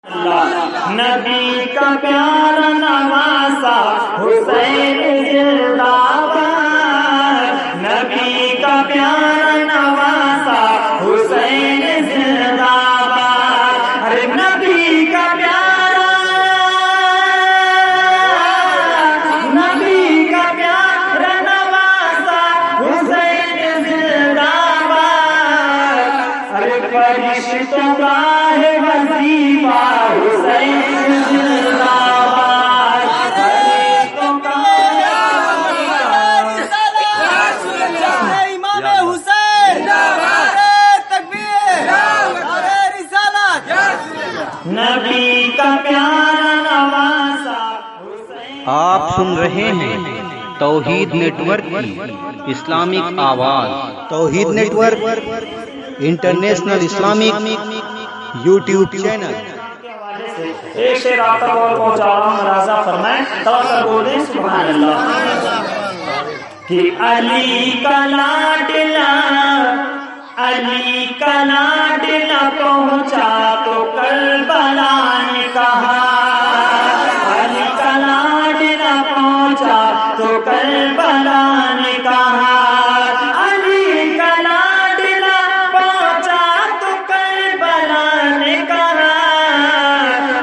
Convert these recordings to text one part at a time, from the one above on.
نبی کا پیارا نواسا حسین زندہ باد، نبی کا پیارا نواسا حسین زندہ باد، ارے نبی کا پیارا، نبی کا پیارا نواسا حسین زندہ باد، ارے فرشتوں کا ہے وظیفہ حسین زندہ باد، فرشتوں کا امام حسین تکبیر رسالت، نبی کا پیارا نواسا حسین۔ آپ سن رہے ہیں توحید نیٹ ورک کی اسلامک آواز۔ Tauheed network international Islamic YouTube channel. ایک شعر آپ تک اور پہنچا رہا ہوں، ملاحظہ فرمائیں، توقع بولیں سبحان اللہ۔ کہ علی کا لاڈلا، علی کا لاڈلا پہنچا تو کربلا نے کہا، علی کا لاڈلا پہنچا تو کربلا نے کہا، علی کا لاڈلا پہنچا تو کربلا نے کہا،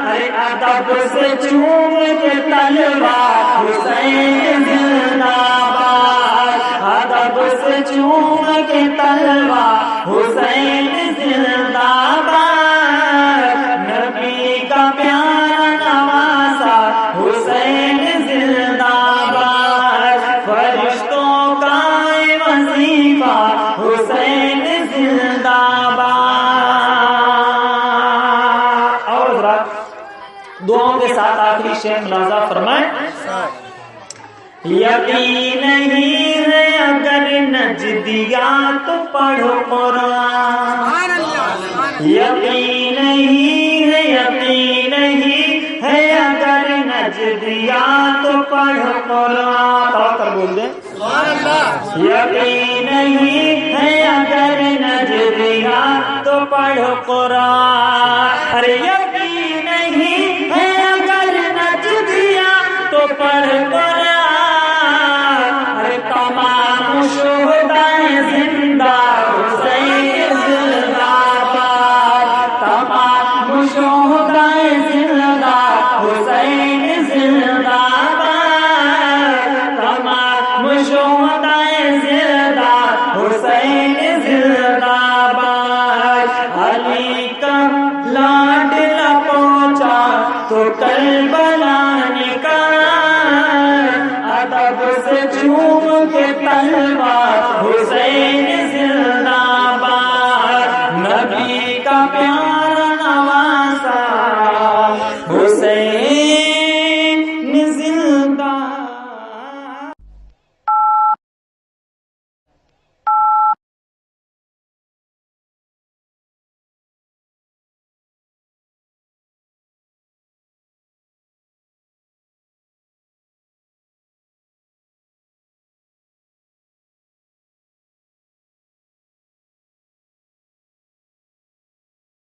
ارے ادب سے چوم کے تلوار حسین زندہ باد، ادب سے چوم کے تلوار حسین زندہ باد، نبی کا پیارا نواسا حسین زندہ باد، فرشتوں کا وظیفہ حسین زندہ باد۔ اور حضرات دعاؤں کے ساتھ آخری شعر ملاحظہ فرمائیں۔ یقین نہیں ہے اگر نجدیات پڑھو قرآن، یقین نہیں ہے، یقین نہیں ہے اگر نجدیات پڑھو قرآن، توقع بول دیں یقین نہیں ہے اگر نجدیات پڑھو قرآن، ارے یقین نہیں ہے اگر نجدیات پڑھ قرآن، ارے تمام شہدائے زندہ حسین زندہ باد، تمام شہدائے زندہ